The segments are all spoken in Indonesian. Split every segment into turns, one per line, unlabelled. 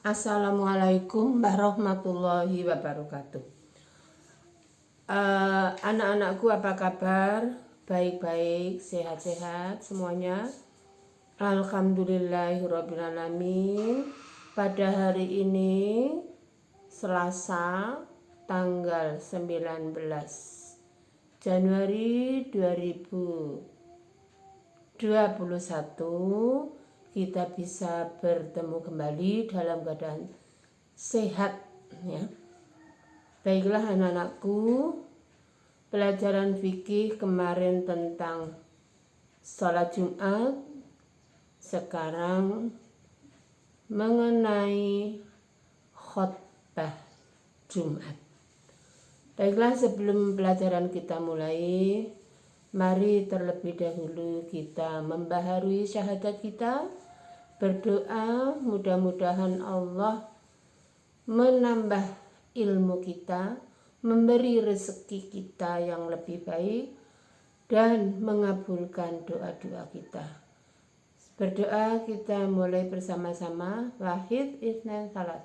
Assalamualaikum warahmatullahi wabarakatuh. Anak-anakku apa kabar? Baik-baik, sehat-sehat semuanya. Alhamdulillahirrabbilalamin. Pada hari ini Selasa tanggal 19 Januari 2021 kita bisa bertemu kembali dalam keadaan sehat ya. Baiklah anak-anakku, pelajaran fikih kemarin tentang sholat Jumat, sekarang mengenai khotbah Jumat. Baiklah, sebelum pelajaran kita mulai, mari terlebih dahulu kita membaharui syahadat kita, berdoa mudah-mudahan Allah menambah ilmu kita, memberi rezeki kita yang lebih baik, dan mengabulkan doa-doa kita. Berdoa kita mulai bersama-sama. Wahid Isnan Salat.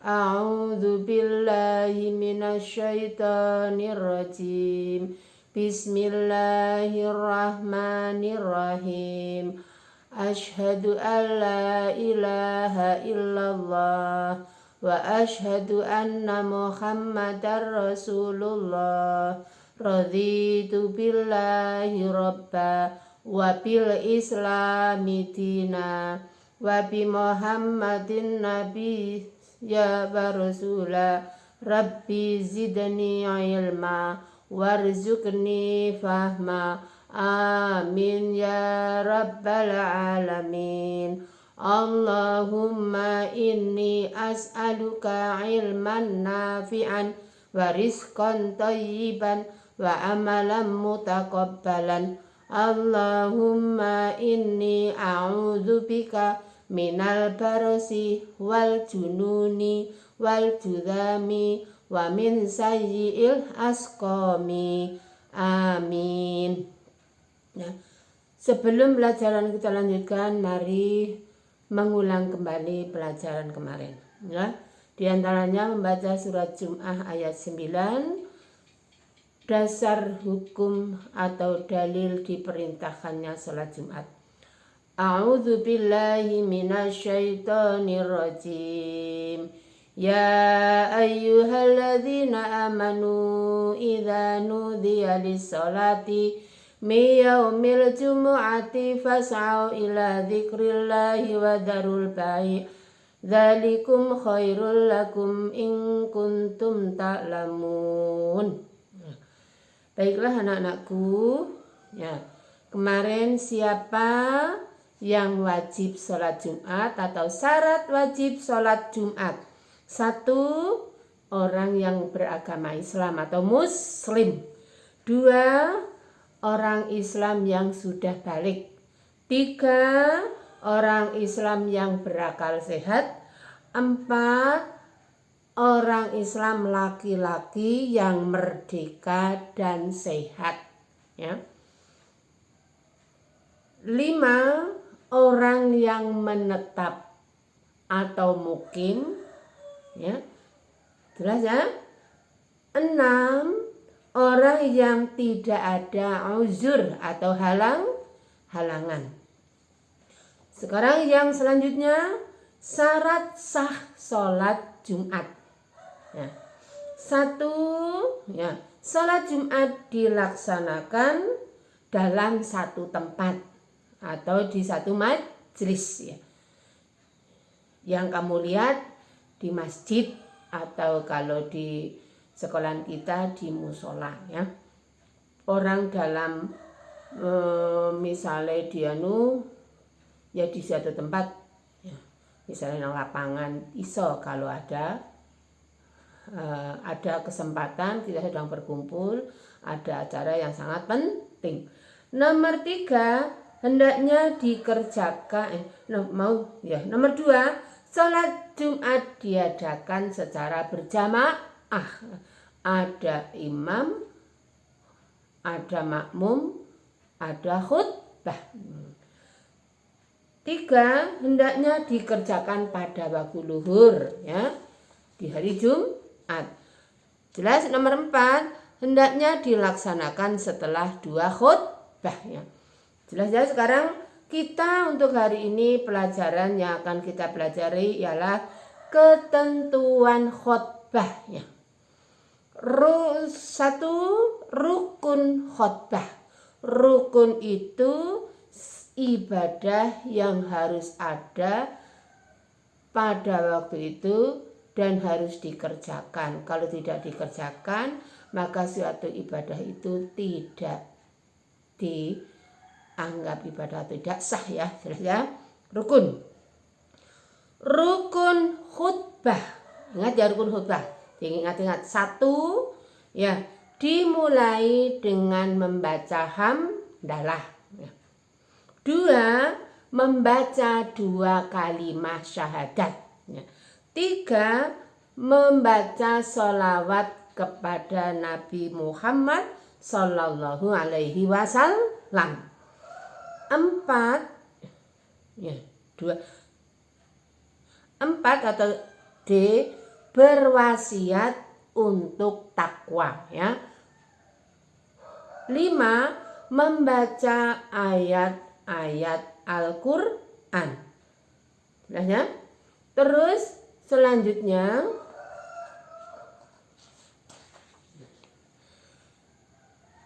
A'udzu billahi minasyaitonir rajim. Bismillahirrahmanirrahim. Asyhadu an la ilaha illallah wa asyhadu anna Muhammadar Rasulullah. Raditu billahi rabba wa bil islami dina wa bi Muhammadin nabiyya wa rasula. Rabbi zidni ilma warzuqni fahma. Amin ya rabbal alamin. Allahumma inni as'aluka ilman nafi'an wa rizqan thayyiban wa amalan mutaqabbalan. Allahumma inni a'udzubika minal barasi wal jununi wal judami wa min sayyi'il asqami. Amin. Nah, sebelum pelajaran kita lanjutkan, mari mengulang kembali pelajaran kemarin. Ya, di antaranya membaca surat Jum'ah ayat 9, dasar hukum atau dalil diperintahkannya sholat Jumat. A'udzu billahi minasyaitonir rajim. Ya ayyuhalladzina amanu idza nudiya lis-sholati min yaumil jumu'ati fas'au ila dzikrillahi wa darul bai'. Dzalikum khairul lakum in kuntum ta'lamun. Baiklah anak-anakku, ya. Kemarin siapa yang wajib sholat Jumat atau syarat wajib sholat Jumat? 1. Orang yang beragama Islam atau Muslim. 2. Orang Islam yang sudah balik. 3. Orang Islam yang berakal sehat. 4. Orang Islam laki-laki yang merdeka dan sehat. Ya. 5. Orang yang menetap atau mukim. Ya. Jelas ya? 6. Orang yang tidak ada uzur atau halangan. Sekarang yang selanjutnya, syarat sah sholat Jumat. Ya. 1. Ya, sholat Jumat dilaksanakan dalam satu tempat atau di satu majelis. Ya. Yang kamu lihat di masjid atau kalau di sekolahan kita di musola ya. Orang dalam misalnya dia ya di suatu tempat ya. Misalnya di lapangan iso kalau ada kesempatan kita sedang berkumpul, ada acara yang sangat penting. Nomor 3, hendaknya dikerjakan nomor 2, sholat Jumat diadakan secara berjamaah. Ada imam, ada makmum, ada khutbah. 3, hendaknya dikerjakan pada waktu luhur, ya, di hari Jumat. Jelas. Nomor 4, hendaknya dilaksanakan setelah 2 khutbah, ya. Jelas ya. Sekarang kita untuk hari ini pelajaran yang akan kita pelajari ialah ketentuan khutbah, ya. 1, rukun khutbah. Rukun itu ibadah yang harus ada pada waktu itu dan harus dikerjakan. Kalau tidak dikerjakan, maka suatu ibadah itu tidak dianggap ibadah, tidak sah, ya. Jelas ya. Rukun khutbah. Ingat ya, rukun khutbah. Ingat-ingat. 1, ya, dimulai dengan membaca hamdalah. 2, membaca 2 kalimat syahadat. 3, membaca sholawat kepada Nabi Muhammad Sallallahu Alaihi Wasallam. 4, ya, 4 atau D, berwasiat untuk takwa, ya. 5, membaca ayat Al-Quran. Ya. Terus selanjutnya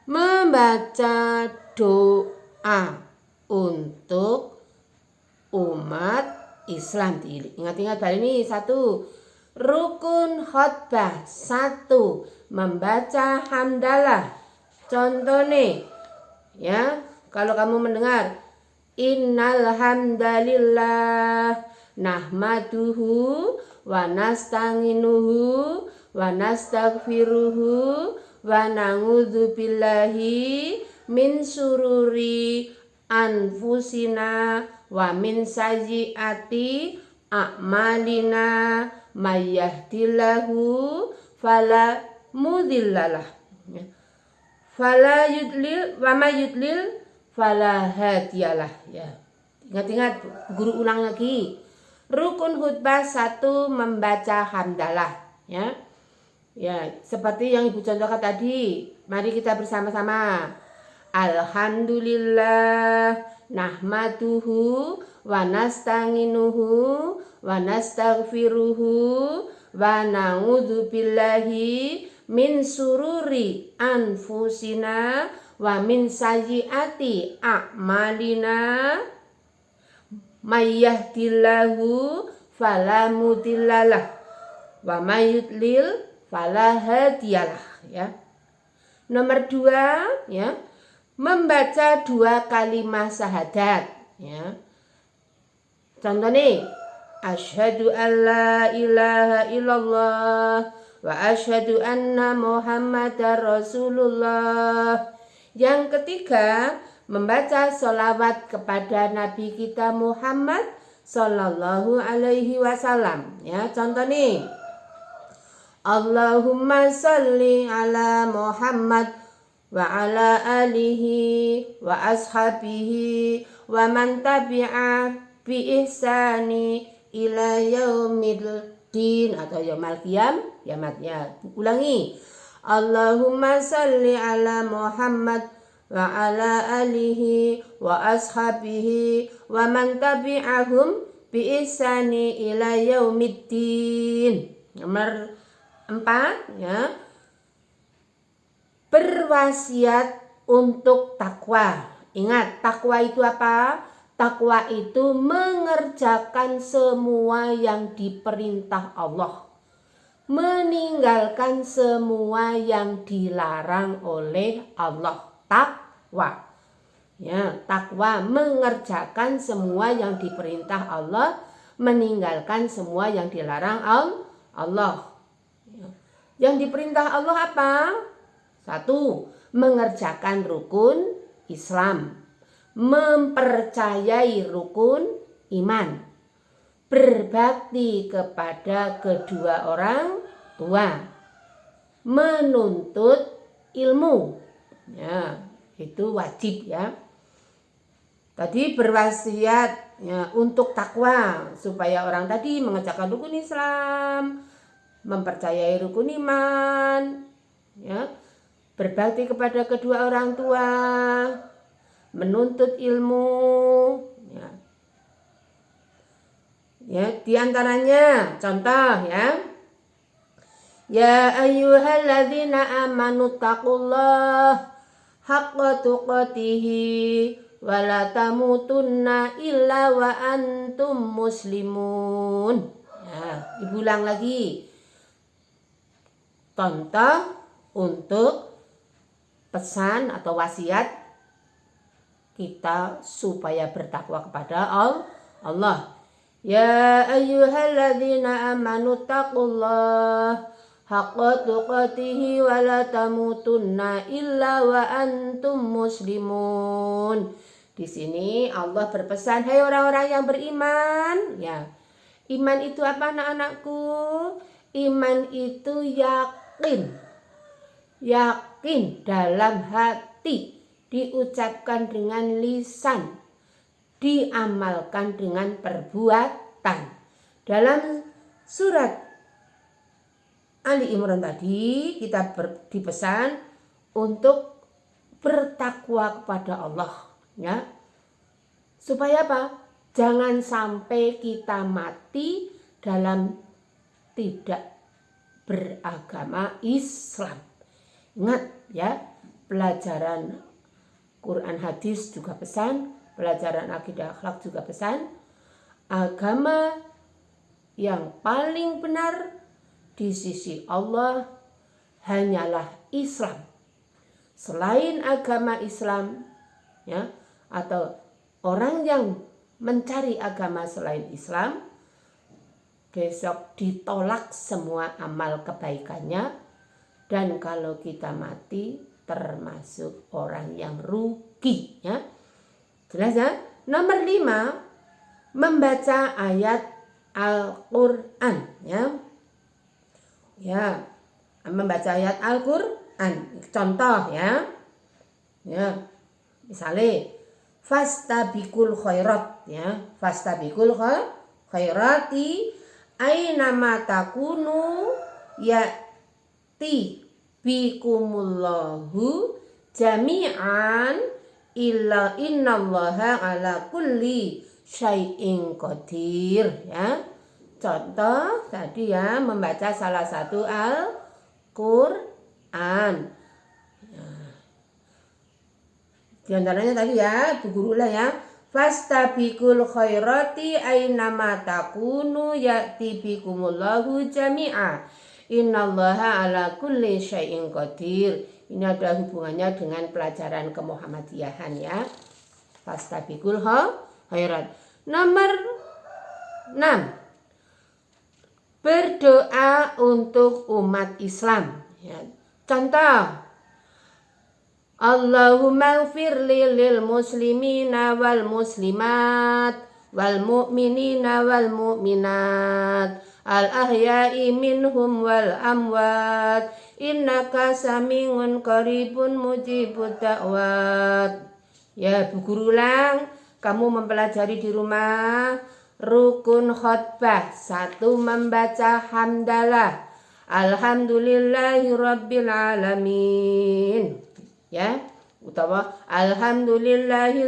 membaca doa untuk umat Islam. Ingat-ingat hari ini. 1, rukun khutbah. 1, membaca hamdalah. Contohnya, ya, kalau kamu mendengar innal hamdalillah nahmaduhu wa nasta'inuhu wa nastaghfiruhu wa na'udzu billahi min syururi anfusina wa min sayyiati a'malina may yahdihillahu fala mudhillalah fala yudlil wa may yudlil fala hadiyalah, ya. Ingat-ingat, guru ulang lagi. Rukun khutbah 1, membaca hamdalah, ya. Ya, seperti yang Ibu contohkan tadi. Mari kita bersama-sama. Alhamdulillah nahmaduhu wa nasta'inuhu wa nastaghfiruhu wa na'udzu billahi min sururi anfusina wa min sayyiati a'malina may yahdihillahu fala mudhillalah wa may yudlil fala hadiyalah, ya. Nomor 2, ya, membaca 2 kalimat syahadat, ya. Contohnya, asyhadu alla ilaha illallah wa asyhadu anna muhammadar rasulullah. Yang ketiga, membaca sholawat kepada Nabi kita Muhammad Sallallahu Alaihi Wasallam, ya. Contoh nih, Allahumma sholli ala Muhammad wa ala alihi wa ashabihi wa man tabi'a bi ihsani ila yaumiddin atau yaumil qiyamah. Ulangi, Allahumma sholli ala Muhammad wa ala alihi wa ashabihi wa man tabi'ahum bi ihsani ila yaumiddin. Nomor 4, ya, berwasiat untuk takwa. Ingat, takwa itu apa? Takwa itu mengerjakan semua yang diperintah Allah, meninggalkan semua yang dilarang oleh Allah. Takwa, ya, takwa mengerjakan semua yang diperintah Allah, meninggalkan semua yang dilarang Allah. Yang diperintah Allah apa? 1, mengerjakan rukun Islam, mempercayai rukun iman, berbakti kepada kedua orang tua, menuntut ilmu, ya, itu wajib, ya. Tadi berwasiat ya, untuk takwa, supaya orang tadi mengerjakan rukun Islam, mempercayai rukun iman, ya, berbakti kepada kedua orang tua, menuntut ilmu, ya. Ya, diantaranya contoh ya ayyuhalladzina amanu taqullaha haqqa tuqatihi wa la tamutunna illa wa antum muslimun. Ya, diulang lagi. Contoh untuk pesan atau wasiat kita supaya bertakwa kepada Allah. Ya ayyuhalladzina amanu taqullaha haqqa tuqatihi wa la tamutunna illa wa antum muslimun. Di sini Allah berpesan, hai orang-orang yang beriman, ya. Iman itu apa anak-anakku? Iman itu yakin dalam hati, diucapkan dengan lisan, diamalkan dengan perbuatan. Dalam surat Ali Imran tadi kita dipesan untuk bertakwa kepada Allah, ya. Supaya apa? Jangan sampai kita mati dalam tidak beragama Islam. Ingat ya, pelajaran Quran hadis juga pesan, pelajaran akidah akhlak juga pesan, agama yang paling benar di sisi Allah hanyalah Islam. Selain agama Islam, ya, atau orang yang mencari agama selain Islam, besok ditolak semua amal kebaikannya, dan kalau kita mati termasuk orang yang rugi, ya. Jelas ya? Nomor 5, membaca ayat Al-Quran, ya. Ya, membaca ayat Al-Quran. Contoh ya. Ya. Misalnya fastabiqul khairat, ya. Fastabiqul khairati aina ma takunu ya'ti bikumullahu jami'an illa innallaha ala kulli syai'in qadir, ya. Contoh tadi ya, membaca salah satu Al-Quran. Di antaranya tadi ya, Bu Guru ulang ya. Fastabiqul khairati ainama takunu ya'ti bikumullahu jami'a. Innallaha ala kulli syai'in qadir. Ini ada hubungannya dengan pelajaran kemuhammadiyahan ya. Fastabiqul khairat. Nomor 6. Berdoa untuk umat Islam, ya. Contoh, Allahumma ighfirli lil muslimina wal muslimat wal mu'minina wal mu'minat al ahya'i minhum wal amwat innaka sami'un qaribun mujibud da'wat. Ya, Bu Guru ulang, kamu mempelajari di rumah rukun khutbah. 1, membaca hamdalah, alhamdulillahi rabbil alamin, ya. Utawa alhamdulillahi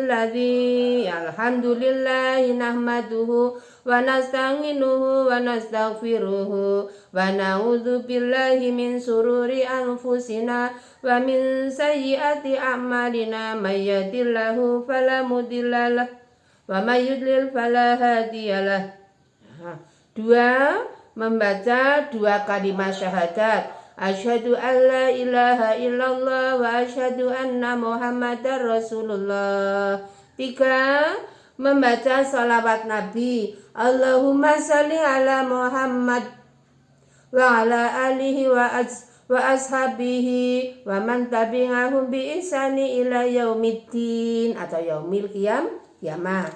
nahmaduhu wa nasta'inuhu wa nastaghfiruhu wa na'udzu billahi min sururi anfusina wa min sayyiati a'malina may yahdihillahu fala mudhillalah wa may yudlil fala hadiyalah. 2, membaca 2 kalimat syahadat, asyhadu an la ilaha illallah wa asyhadu anna muhammadar rasulullah. 3, membaca sholawat Nabi, Allahumma sholli ala Muhammad wa ala alihi wa ashabihi wa man tabi'ahum bi ihsani ila yaumiddin atau yaumil qiyamah.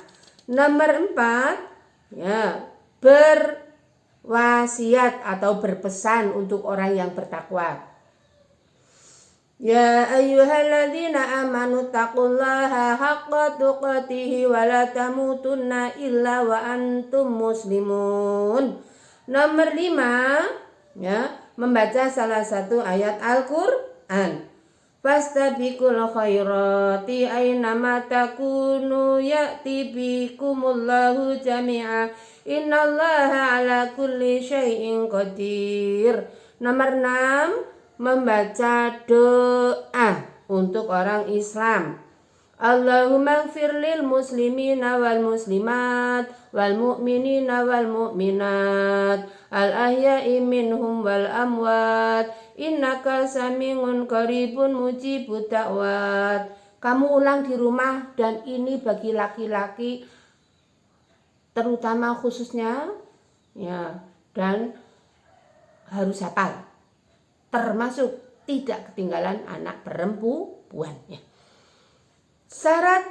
Nomor 4, ya, berwasiat atau berpesan untuk orang yang bertakwa. Ya ayyuhalladzina amanu taqullaha haqqa tuqatih wa la tamutunna illa wa antum muslimun. Nomor 5, ya, membaca salah satu ayat Al-Qur'an. Fastabiqul khairati aynama takunu ya'ti bikumullahu jami'a innallaha ala kulli syai'in qadir. Nomor 6, membaca doa untuk orang Islam. Allahumma ighfir lil muslimina wal muslimat wal mu'minina wal mu'minat al ahya'i minhum wal amwat innaka sami'un qaribun mujibud da'wat. Kamu ulang di rumah, dan ini bagi laki-laki terutama khususnya, ya, dan harus hafal, termasuk tidak ketinggalan anak perempuan, ya. Syarat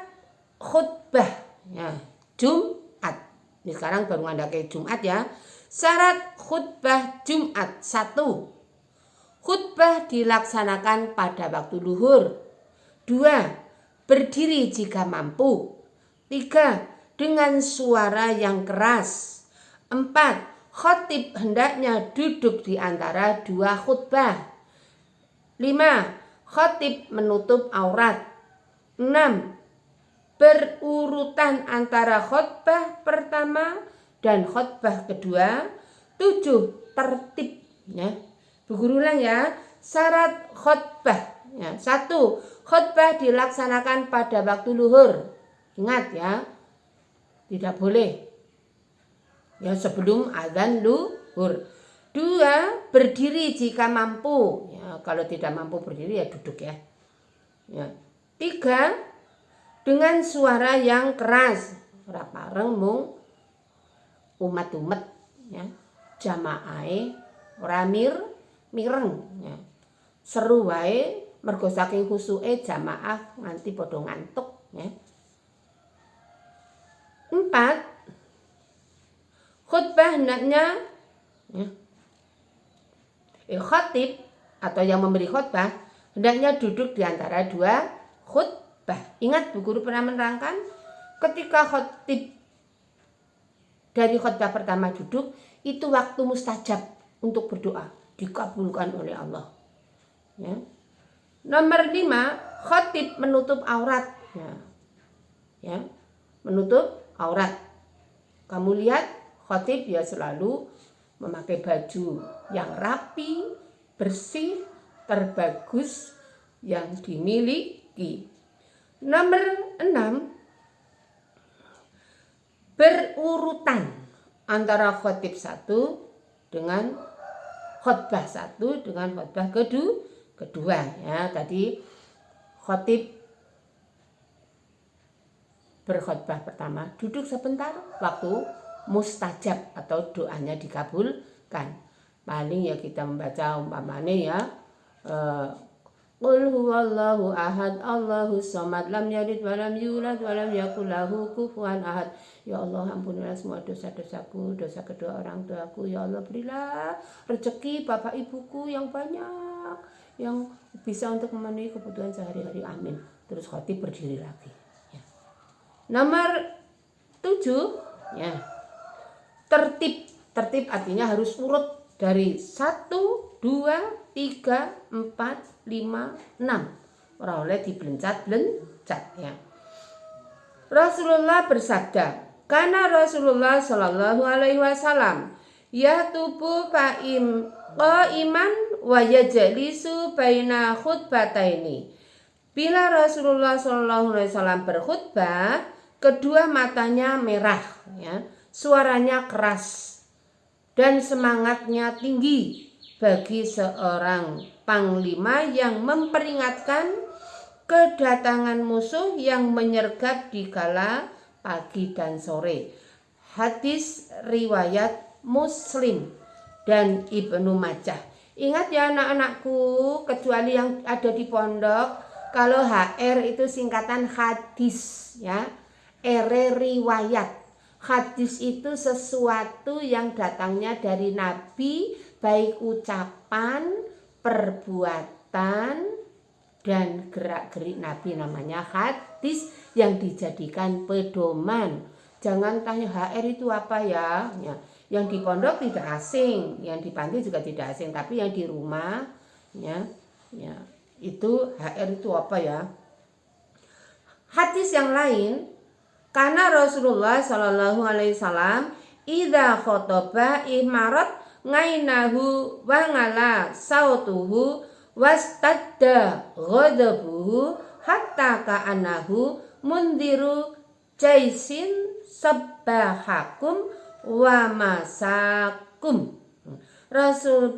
khutbah, ya, Jumat. Ini sekarang baru ngandake Jumat, ya. Syarat khutbah Jumat: 1. Khutbah dilaksanakan pada waktu duhur. 2. Berdiri jika mampu. 3. Dengan suara yang keras. 4. Khatib hendaknya duduk di antara dua khutbah. 5. Khatib menutup aurat. 6. Berurutan antara khutbah pertama dan khutbah kedua. 7. Tertibnya. Guru ulang, ya. Syarat khutbah, ya. 1. Khutbah dilaksanakan pada waktu luhur. Ingat, ya, tidak boleh, ya, sebelum azan luhur. 2. Berdiri jika mampu, ya. Kalau tidak mampu berdiri, ya duduk, ya. 3. Dengan suara yang keras. Ora pareng mung umat-umat, ya. Jamaah ora mireng, ya. Seru wae mergo saking khusuke jamaah nganti padha ngantuk, ya. 4. Khutbah hendaknya, ya, khatib atau yang memberi khutbah hendaknya duduk di antara dua khutbah. Ingat, Bu Guru pernah menerangkan, ketika khatib dari khutbah pertama duduk, itu waktu mustajab untuk berdoa, dikabulkan oleh Allah, ya. Nomor 5, khatib menutup aurat, ya, menutup aurat. Kamu lihat khatib, ya, selalu memakai baju yang rapi, bersih, terbagus yang dimiliki. Nomor 6, berurutan antara khatib 1 dengan khutbah 1 dengan khutbah kedua, ya. Tadi khatib berkhutbah pertama duduk sebentar waktu mustajab atau doanya dikabulkan. Paling, ya, kita membaca umpamane, ya, Qul huwallahu ahad Allahus samad lam yalid walam yulad walam yakul lahu kufuwan ahad. Ya Allah, ampunilah semua dosa-dosaku, dosa kedua orang tuaku. Ya Allah, berilah rezeki bapak ibuku yang banyak, yang bisa untuk memenuhi kebutuhan sehari-hari. Amin. Terus khatib berdiri lagi, ya. Nomor 7, ya, tertib artinya harus urut dari 1, 2, 3, 4, 5, 6. Ora oleh diblencat-blencat, ya. Rasulullah bersabda, karena Rasulullah Shallallahu Alaihi Wasallam ya tubuh qaiman wa yajlisu baina khutbataini. Bila Rasulullah Shallallahu Alaihi Wasallam berkhutbah, kedua matanya merah, ya, suaranya keras, dan semangatnya tinggi bagi seorang panglima yang memperingatkan kedatangan musuh yang menyergap di kala pagi dan sore. Hadis riwayat Muslim dan Ibnu Majah. Ingat, ya, anak-anakku, kecuali yang ada di pondok, kalau HR itu singkatan hadis, ya. Riwayat. Hadis itu sesuatu yang datangnya dari Nabi, baik ucapan, perbuatan, dan gerak-gerik Nabi, namanya hadis yang dijadikan pedoman. Jangan tanya HR itu apa ya. Yang di pondok tidak asing, yang di panti juga tidak asing, tapi yang di rumah ya itu HR itu apa ya. Hadis yang lain, karena Rasulullah Shallallahu Alaihi Wasallam idza khotoba ihmarat ngainahu wa ngala sautuhu wastadda ghadabuhu hatta ka'anahu mundiru jaisin sabbahakum wa masakum.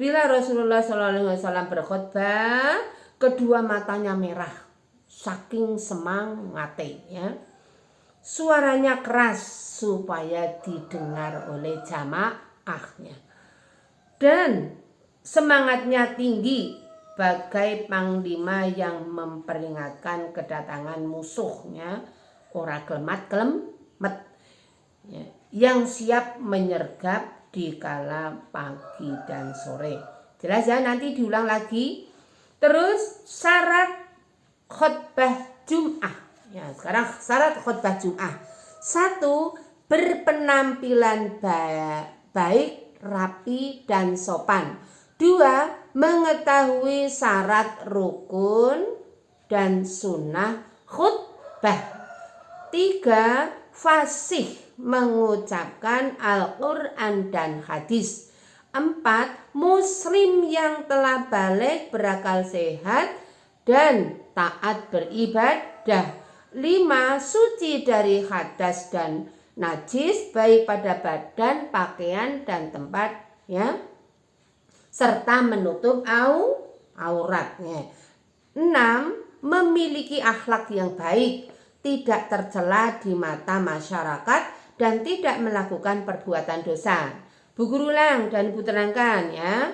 Bila Rasulullah SAW berkhutbah, kedua matanya merah saking semangatnya ya. Suaranya keras supaya didengar oleh jamaahnya. Dan semangatnya tinggi bagai panglima yang memperingatkan kedatangan musuhnya, ora klemat ya, yang siap menyergap di kala pagi dan sore. Jelas ya, nanti diulang lagi. Terus syarat khutbah Jum'ah. Ya, sekarang syarat khutbah Jum'ah. 1. Berpenampilan baik, rapi dan sopan. 2. Mengetahui syarat rukun dan sunnah khutbah. 3. Fasih mengucapkan Al-Quran dan hadis. 4. Muslim yang telah balik, berakal sehat dan taat beribadah. 5. Suci dari hadas dan najis, baik pada badan, pakaian dan tempat ya, serta menutup auratnya. 6. Memiliki akhlak yang baik, tidak tercela di mata masyarakat dan tidak melakukan perbuatan dosa. Bu guru ulang dan Bu terangkan ya.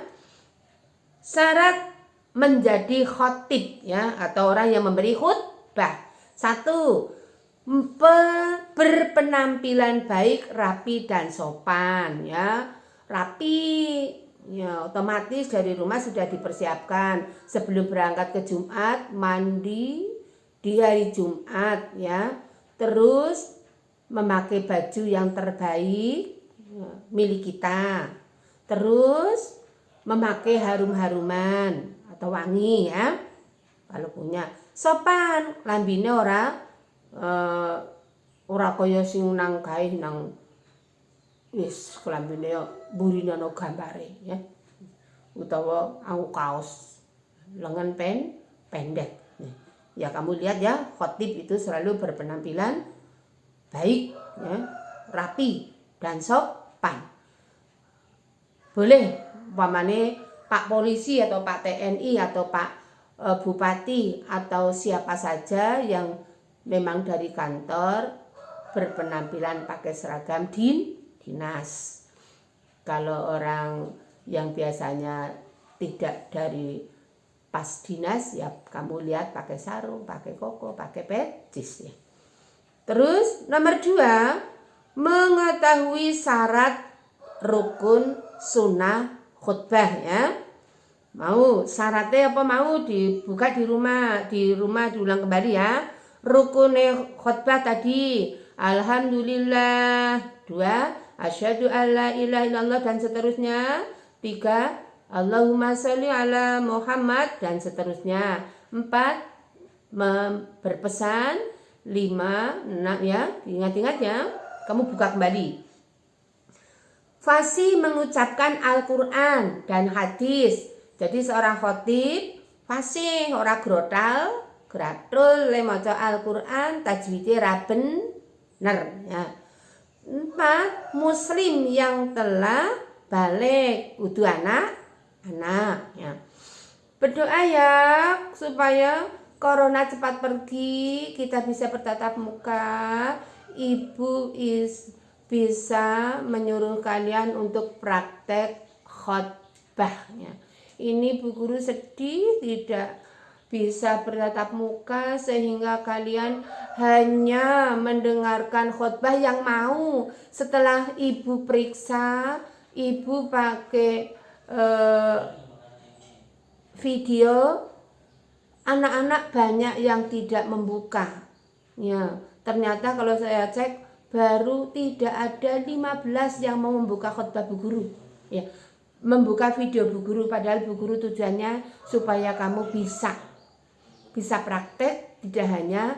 Syarat menjadi khotib ya, atau orang yang memberi khutbah. 1. Berpenampilan baik, rapi dan sopan ya. Rapi ya, otomatis dari rumah sudah dipersiapkan sebelum berangkat ke Jumat, mandi di hari Jumat ya. Terus memakai baju yang terbaik milik kita. Terus memakai harum-haruman atau wangi ya, kalau punya. Sopan, lambine ora kaya sing nang gawe nang wis lambine burine ana gambare ya, utawa anggo kaos lengan pendek. Ya kamu lihat ya, khotib itu selalu berpenampilan baik ya, rapi dan sopan. Boleh umpamane Pak Polisi atau Pak TNI atau Pak Bupati atau siapa saja yang memang dari kantor berpenampilan pakai seragam dinas. Kalau orang yang biasanya tidak dari pas dinas ya kamu lihat pakai sarung, pakai koko, pakai peci ya. Terus nomor 2, mengetahui syarat rukun sunnah khutbah ya. Mau syaratnya apa, mau dibuka di rumah diulang kembali ya. Rukun khutbah tadi alhamdulillah. 2, asyhadu alla ilaha illallah dan seterusnya. 3, Allahumma sholli ala Muhammad dan seterusnya. 4, berpesan. 5, 6 ya, ingat-ingat ya. Kamu buka kembali. Fasih mengucapkan Al-Quran dan hadis. Jadi seorang khotib fasih, ora grotal, gratul le maca Al-Quran, tajwidnya ra bener ya. 4, muslim yang telah balik, kudu anak ya. Berdoa ya supaya corona cepat pergi, kita bisa bertatap muka. Ibu bisa menyuruh kalian untuk praktek khotbahnya. Ini Bu Guru sedih tidak bisa bertatap muka sehingga kalian hanya mendengarkan khotbah yang mau. Setelah Ibu periksa, Ibu pakai video anak-anak banyak yang tidak membuka. Ya, ternyata kalau saya cek baru tidak ada 15 yang mau membuka khotbah Bu Guru. Ya, membuka video Bu Guru, padahal Bu Guru tujuannya supaya kamu bisa praktek, tidak hanya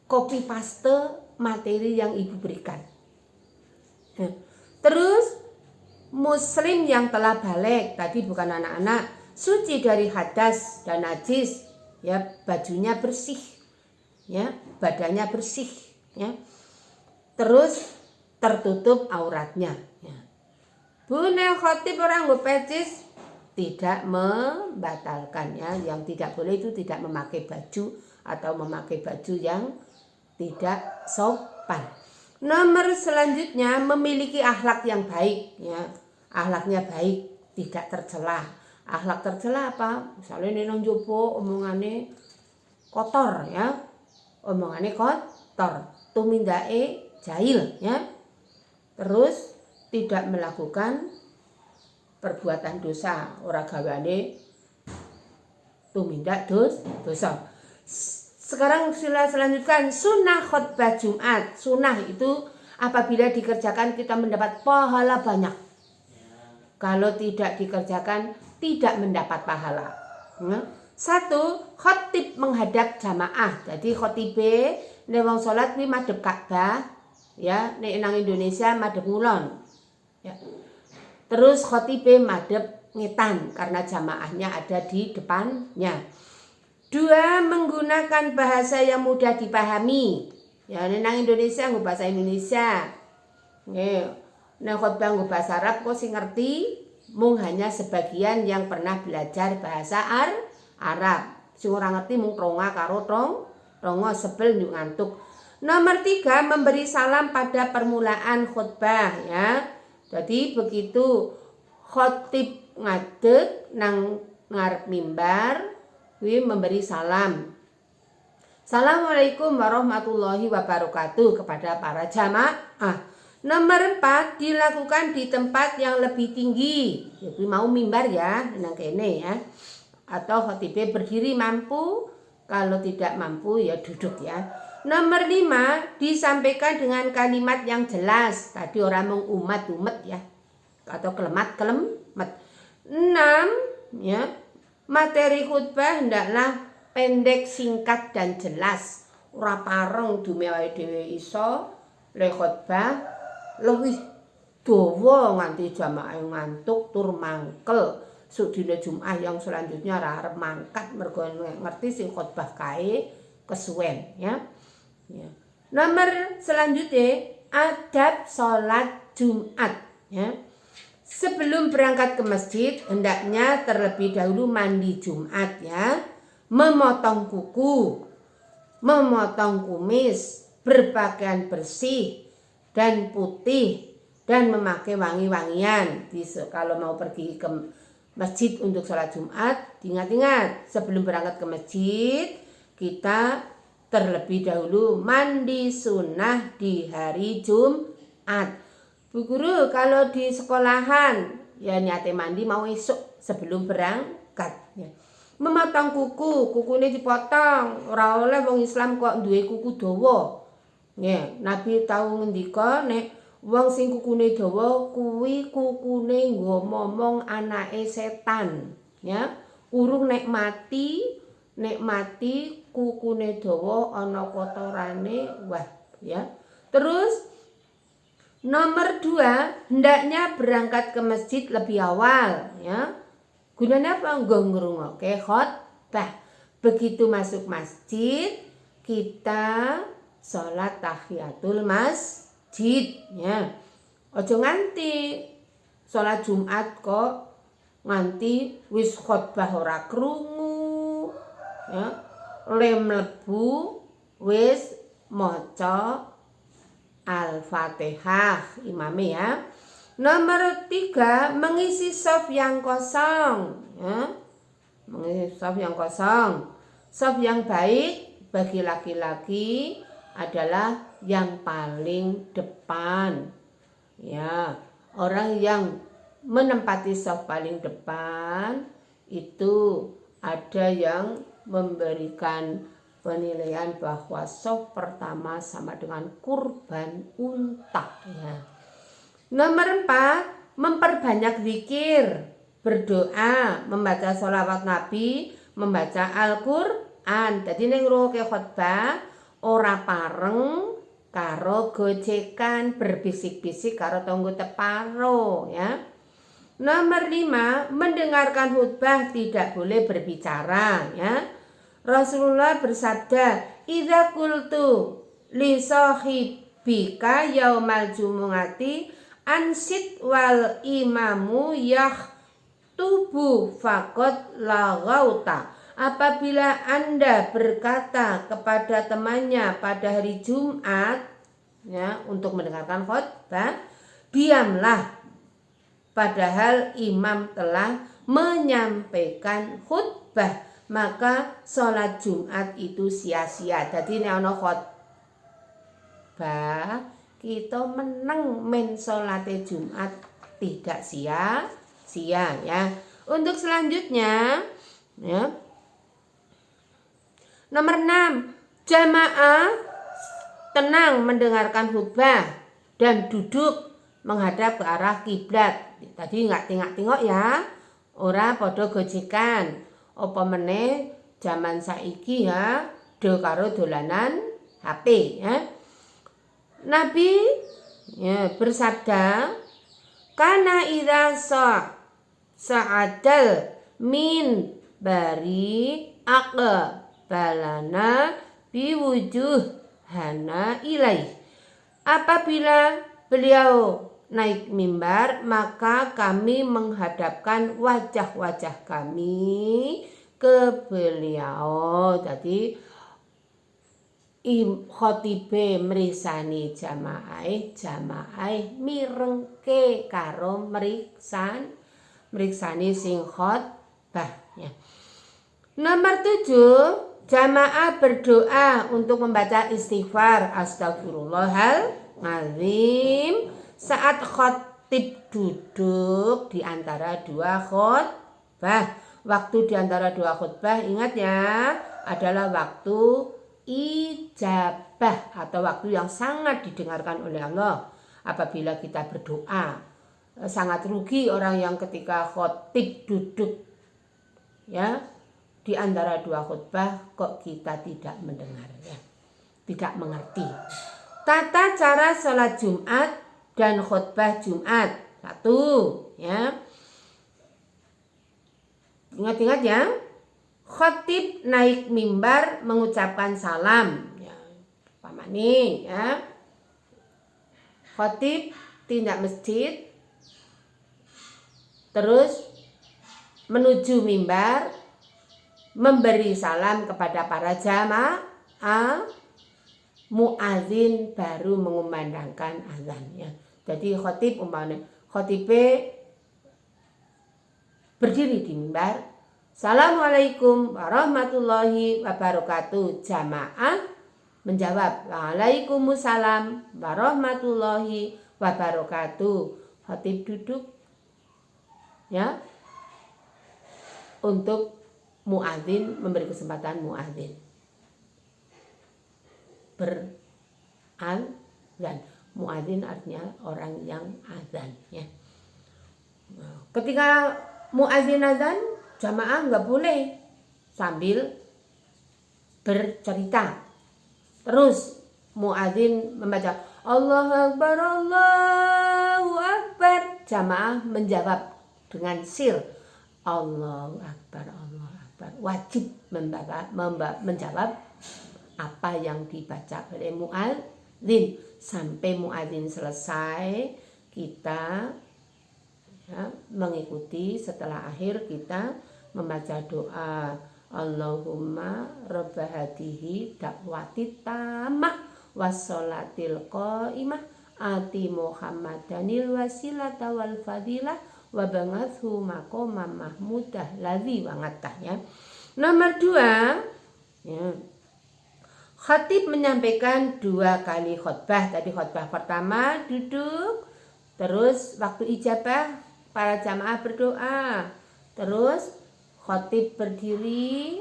copy paste materi yang Ibu berikan. Nah, terus muslim yang telah balik, tadi bukan anak-anak, suci dari hadas dan najis, ya, bajunya bersih, ya, badannya bersih, ya, terus tertutup auratnya, ya. Bune khotib orang nggo pecis tidak membatalkan, ya. Yang tidak boleh itu tidak memakai baju atau memakai baju yang tidak sopan. Nomor selanjutnya memiliki akhlak yang baik, ya. Akhlaknya baik, tidak tercela. Akhlak tercela apa? Misalnya ini nang jopo omongane kotor, ya. Omongane kotor, tumindake jahil, ya. Terus tidak melakukan perbuatan dosa, ora gawane tumindak dosa. Sekarang sila selanjutkan sunnah khotbah Jumat. Sunnah itu apabila dikerjakan kita mendapat pahala banyak. Kalau tidak dikerjakan tidak mendapat pahala. 1. Khotib menghadap jamaah. Jadi khotibe nek wong salat kuwi madhep Ka'bah, ya, nek nang Indonesia madhep ngulon. Ya. Terus khotibe madhep ngetan karena jamaahnya ada di depannya. 2. Menggunakan bahasa yang mudah dipahami. Ya, nang Indonesia nggo bahasa Indonesia. Nggih. Nek khotbah nggo bahasa Arab kok sing ngerti mung hanya sebagian yang pernah belajar bahasa Arab. Sing ora ngerti mung tronga karo rongo sebel nyuk ngantuk. Nomor 3, memberi salam pada permulaan khotbah, ya. Jadi begitu khotib ngadeg nang ngarep mimbar, kuwi memberi salam. Assalamualaikum warahmatullahi wabarakatuh kepada para jamaah. Nomor 4, dilakukan di tempat yang lebih tinggi. Jadi mau mimbar, ya, nang kene, ya. Atau khotibnya berdiri mampu, kalau tidak mampu ya duduk, ya. Nomor 5, disampaikan dengan kalimat yang jelas. Tadi orang mau umat, ya, atau kelemat. 6, ya, materi khutbah hendaklah pendek, singkat dan jelas. Ora pareng dumewae dhewe iso le khutbah luwih dawa nganti jamaah ngantuk tur mangkel. Sudine Jumat yang selanjutnya ora arep mangkat mergo ngerti sing khutbah kae kesuwen, ya. Ya. Nomor selanjutnya adab salat Jumat, ya. Sebelum berangkat ke masjid hendaknya terlebih dahulu mandi Jumat, ya. Memotong kuku, memotong kumis, berpakaian bersih dan putih dan memakai wangi-wangian. Kalau mau pergi ke masjid untuk sholat Jumat, ingat-ingat sebelum berangkat ke masjid kita terlebih dahulu mandi sunnah di hari Jumat. Bu Guru, kalau di sekolahan ya niate mandi mau esok sebelum berangkat, ya. Memotong kukune dipotong. Ora oleh wong Islam kok duwe kuku dawa. Nggih, Nabi tau ngendika nek wong sing kukune dawa kuwi kukune nggo momong anake setan, ya. Urung nek mati kukune dawa ana kotorane, wah, ya. Terus nomor 2, hendaknya berangkat ke masjid lebih awal, ya. Gunanya apa? Nggo ngrungokke khotbah. Begitu masuk masjid, kita sholat tahiyatul masjid, ya. Ojo nganti sholat Jumat kok nganti wis khotbah ora krungu, ya. Le mlebu wis maca Al-Fatihah imame, ya. Nomor 3, mengisi shaf yang kosong, ya. Mengisi shaf yang kosong. Shaf yang baik bagi laki-laki adalah yang paling depan, ya. Orang yang menempati shaf paling depan itu ada yang memberikan penilaian bahwa soft pertama sama dengan kurban unta ya. Nomor 4, memperbanyak zikir, berdoa, membaca sholawat Nabi, membaca Al-Qur'an. Jadi ning ngrungokne khotbah ora pareng karo gojekan, berbisik-bisik karo tonggo teparo ya. Nomor 5, mendengarkan khutbah tidak boleh berbicara ya. Rasulullah bersabda, "Idza qultu li sahibika yaumal jumu'ati ansit wal imamu tubuh faqad laghauta." Apabila Anda berkata kepada temannya pada hari Jumat ya, untuk mendengarkan khutbah, diamlah padahal imam telah menyampaikan khutbah, maka sholat Jumat itu sia-sia. Jadi nek ana khutbah kita meneng men sholate Jumat tidak sia-sia ya. Untuk selanjutnya ya, nomor 6, jamaah tenang mendengarkan khutbah dan duduk menghadap ke arah kiblat. Tadi nggak tengok-tengok ya, ora podo gojekan. Apa meneh zaman saiki ya, do karo dolanan HP ya. Nabi ya, bersabda, "Kana idza sa'adal min bari aqbalana biwujuh hana ilaih." Apabila beliau naik mimbar, maka kami menghadapkan wajah-wajah kami ke beliau. Jadi khotibe mrisani jamaah mirengke karo mriksani sing khotbah ya. Nomor 7, jamaah berdoa untuk membaca istighfar astagfirullahaladzim saat khotib duduk di antara dua khutbah. Waktu di antara dua khutbah, ingat ya, adalah waktu ijabah atau waktu yang sangat didengarkan oleh Allah apabila kita berdoa. Sangat rugi orang yang ketika khotib duduk ya di antara dua khutbah kok kita tidak mendengar ya, tidak mengerti. Tata cara sholat Jumat dan khutbah Jumat. 1 ya. Ingat-ingat ya. Khatib naik mimbar mengucapkan salam ya. Pamane ya. Khatib tindak masjid terus menuju mimbar memberi salam kepada para jamaah, muadzin baru mengumandangkan azannya. Jadi khotib umpamanya khotibe berdiri di mimbar, "Assalamualaikum warahmatullahi wabarakatuh." Jamaah menjawab, "Waalaikumsalam warahmatullahi wabarakatuh." Khotib duduk ya untuk muadzin, memberi kesempatan muadzin berazan. Muadzin artinya orang yang azan ya. Ketika muadzin azan, jamaah nggak boleh sambil bercerita. Terus muadzin membaca Allahu Akbar, Allahu Akbar. Jamaah menjawab dengan sir Allahu Akbar, Allahu Akbar. Wajib menjawab apa yang dibaca oleh muadzin. Sampai muadzin selesai, kita ya, mengikuti. Setelah akhir kita membaca doa Allahumma rabba hadihi dakwati tamah wassolatil qaimah ati Muhammadanil wasilata wal fadilah wa bangathu maqamam mahmudah ladzi wa'attah ya. Nomor 2 ya. Khatib menyampaikan 2 kali khutbah. Tadi khutbah pertama duduk, terus waktu ijabah para jamaah berdoa, terus khatib berdiri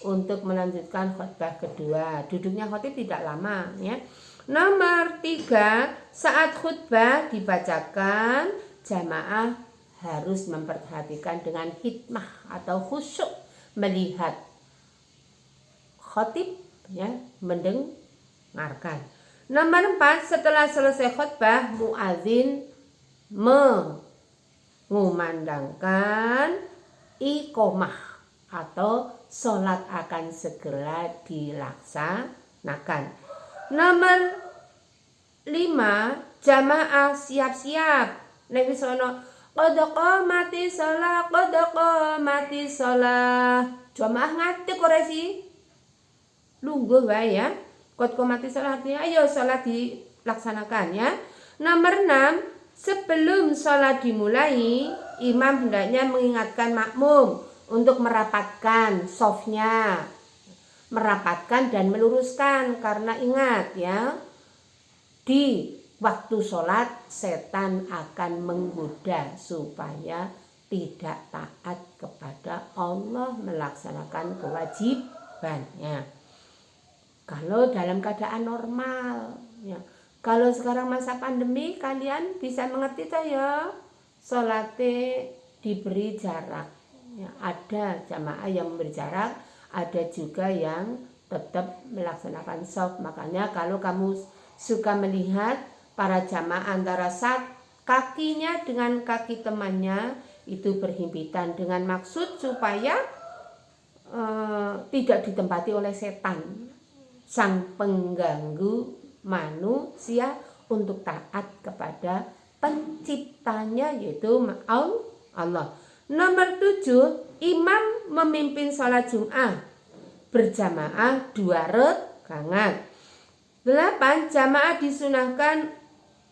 untuk melanjutkan khutbah kedua. Duduknya khatib tidak lama ya. Nomor 3, saat khutbah dibacakan, jamaah harus memperhatikan dengan hikmah atau khusyuk melihat khatib ya, mendengarkan. Nomor 4, setelah selesai khutbah, muadzin mengumandangkan iqomah atau sholat akan segera dilaksanakan. Nomor 5, jamaah siap-siap. Nek wis ana qad qamati shalah, qad qamati shalah. Jamaah ngadeg ora sih? Lungguh wae ya. Qad qamati shalah artinya ayo salat dilaksanakan ya. Nomor 6, sebelum salat dimulai, imam hendaknya mengingatkan makmum untuk merapatkan shofnya, merapatkan dan meluruskan, karena ingat ya, di waktu sholat setan akan menggoda supaya tidak taat kepada Allah melaksanakan kewajibannya. Kalau dalam keadaan normal ya. Kalau sekarang masa pandemi, kalian bisa mengerti toh ya, sholatnya diberi jarak ya. Ada jamaah yang memberi jarak, ada juga yang tetap melaksanakan shaf. Makanya kalau kamu suka melihat para jamaah antara kakinya dengan kaki temannya itu berhimpitan dengan maksud supaya tidak ditempati oleh setan, sang pengganggu manusia, untuk taat kepada penciptanya yaitu Allah. Nomor 7, imam memimpin sholat Jum'ah berjamaah 2 rakaat. 8, jamaah disunahkan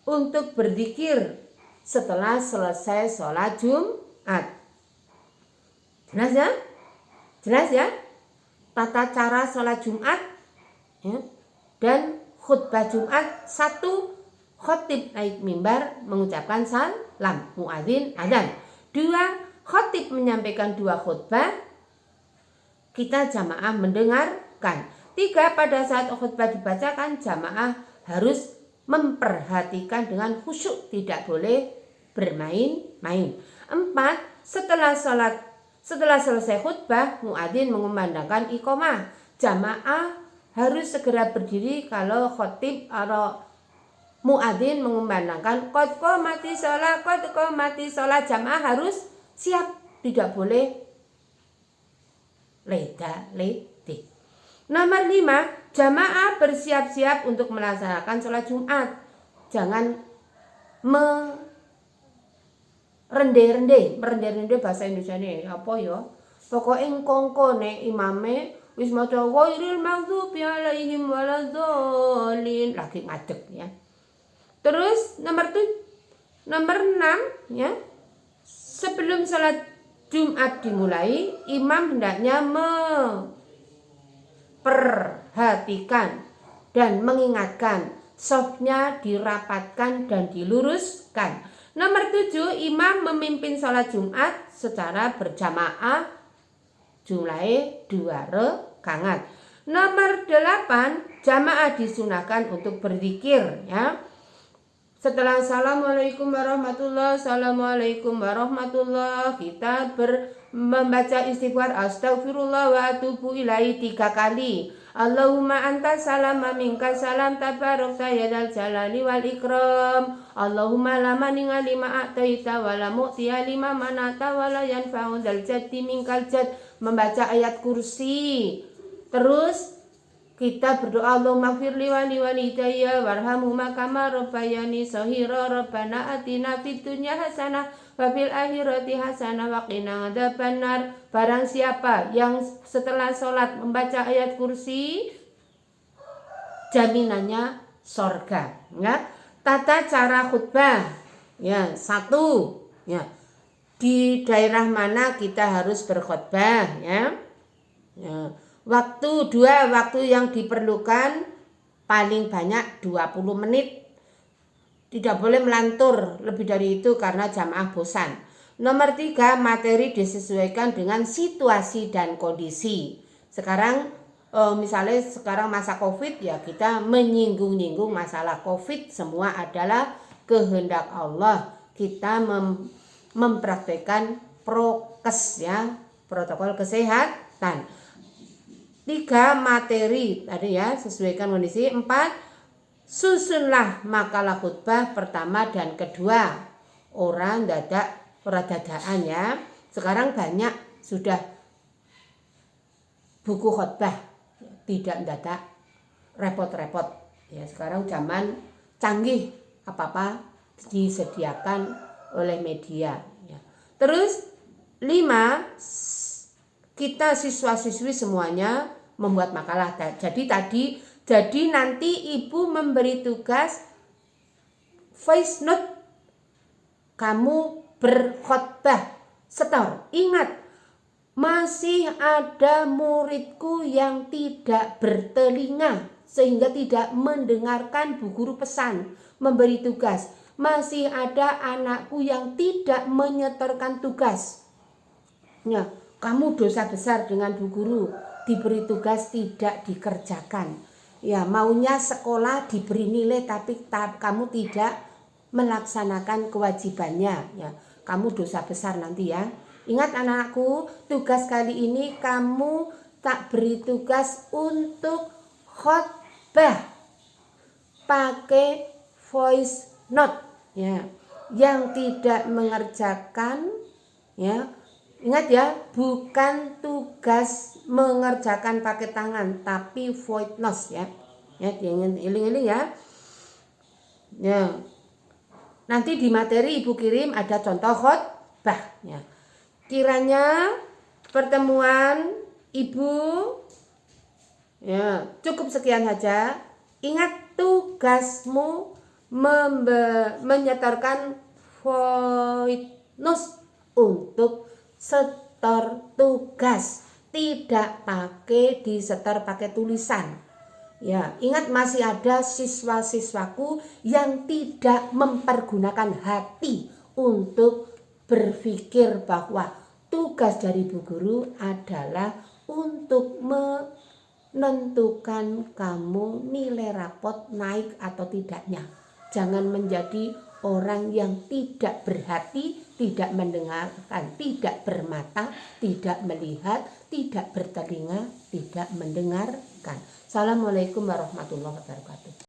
untuk berzikir setelah selesai sholat Jumat. Jelas ya? Jelas ya? Tata cara sholat Jumat ya. Dan khutbah Jumat, 1, khatib naik mimbar mengucapkan salam, muadzin adzan. 2, khatib menyampaikan 2 khutbah, kita jamaah mendengarkan. 3, pada saat khutbah dibacakan, jamaah harus memperhatikan dengan khusyuk, tidak boleh bermain-main. 4, setelah selesai khutbah, muadzin mengumandangkan iqomah. Jamaah harus segera berdiri kalau khatib atau muadzin mengumandangkan qad qamati shalah, qad qamati shalah. Jamaah harus siap, tidak boleh leda-ledi. Nomor 5, jamaah bersiap-siap untuk melaksanakan sholat Jumat. Jangan merendeh-rendeh bahasa Indonesia ini apa ya? Pokoknya engkongko nek imame wis maca ghairil maghdubi alaihim waladhdallin lagi ngadeg ya. Terus nomor 6 ya. Sebelum sholat Jumat dimulai, imam hendaknya memperhatikan dan mengingatkan shofnya dirapatkan dan diluruskan. Nomor 7, imam memimpin sholat Jumat secara berjamaah, jumlahnya 2 rakaat. Nomor 8, jamaah disunahkan untuk berzikir ya. Setelah assalamualaikum warahmatullahi, assalamualaikum warahmatullahi, kita membaca istighfar astagfirullah wa atubu ilaihi 3 kali. Allahumma anta salam wa minka salam tabarakta ya dzal jalali wal ikram. Allahumma la mani'a lima a'taita wa la mu'tiya lima manata wa la yanfa'u dzal jaddi minkal jadd. Membaca ayat kursi. Terus kita berdoa Allahumma firli wali walidayya warhamhuma kama rabbayani shaghira. Rabbana atina fid dunya hasanah wa fil akhirati hasanah wa qina adzabannar. Barang siapa yang setelah sholat membaca ayat kursi, jaminannya sorga ya. Tata cara khutbah ya. 1 ya, di daerah mana kita harus berkhutbah ya. Waktu 2, waktu yang diperlukan paling banyak 20 menit. Tidak boleh melantur lebih dari itu karena jamaah bosan. Nomor 3, materi disesuaikan dengan situasi dan kondisi. Sekarang misalnya sekarang masa COVID ya, kita menyinggung-nyinggung masalah COVID semua adalah kehendak Allah. Kita mempraktekkan prokes ya, protokol kesehatan. 3 materi tadi ya, sesuaikan kondisi. 4 susunlah makalah khutbah pertama dan kedua. Orang dadaan ya. Sekarang banyak sudah buku khutbah, tidak dadak repot-repot ya. Sekarang zaman canggih, apa-apa disediakan oleh media ya. Terus 5, kita siswa-siswi semuanya membuat makalah. Jadi nanti ibu memberi tugas voice note, kamu berkhotbah, setor. Ingat, masih ada muridku yang tidak bertelinga sehingga tidak mendengarkan bu guru pesan memberi tugas. Masih ada anakku yang tidak menyetorkan tugas. Ya, kamu dosa besar dengan bu guru, diberi tugas tidak dikerjakan. Ya, maunya sekolah diberi nilai tapi kamu tidak melaksanakan kewajibannya. Ya, kamu dosa besar nanti ya. Ingat anak-anakku, tugas kali ini kamu tak beri tugas untuk khotbah, pakai voice note ya. Yang tidak mengerjakan ya, ingat ya, bukan tugas mengerjakan pakai tangan, tapi voice note ya. Ya, iling-iling ya. Ya. Nanti di materi ibu kirim ada contoh khotbah ya. Kiranya pertemuan ibu ya cukup sekian saja. Ingat tugasmu menyetorkan voice note untuk setor tugas, tidak pakai disetor pakai tulisan. Ya, ingat masih ada siswa-siswaku yang tidak mempergunakan hati untuk berpikir bahwa tugas dari bu guru adalah untuk menentukan kamu nilai rapot naik atau tidaknya. Jangan menjadi orang yang tidak berhati, tidak mendengarkan, tidak bermata, tidak melihat, tidak bertelinga, tidak mendengarkan. Assalamualaikum warahmatullahi wabarakatuh.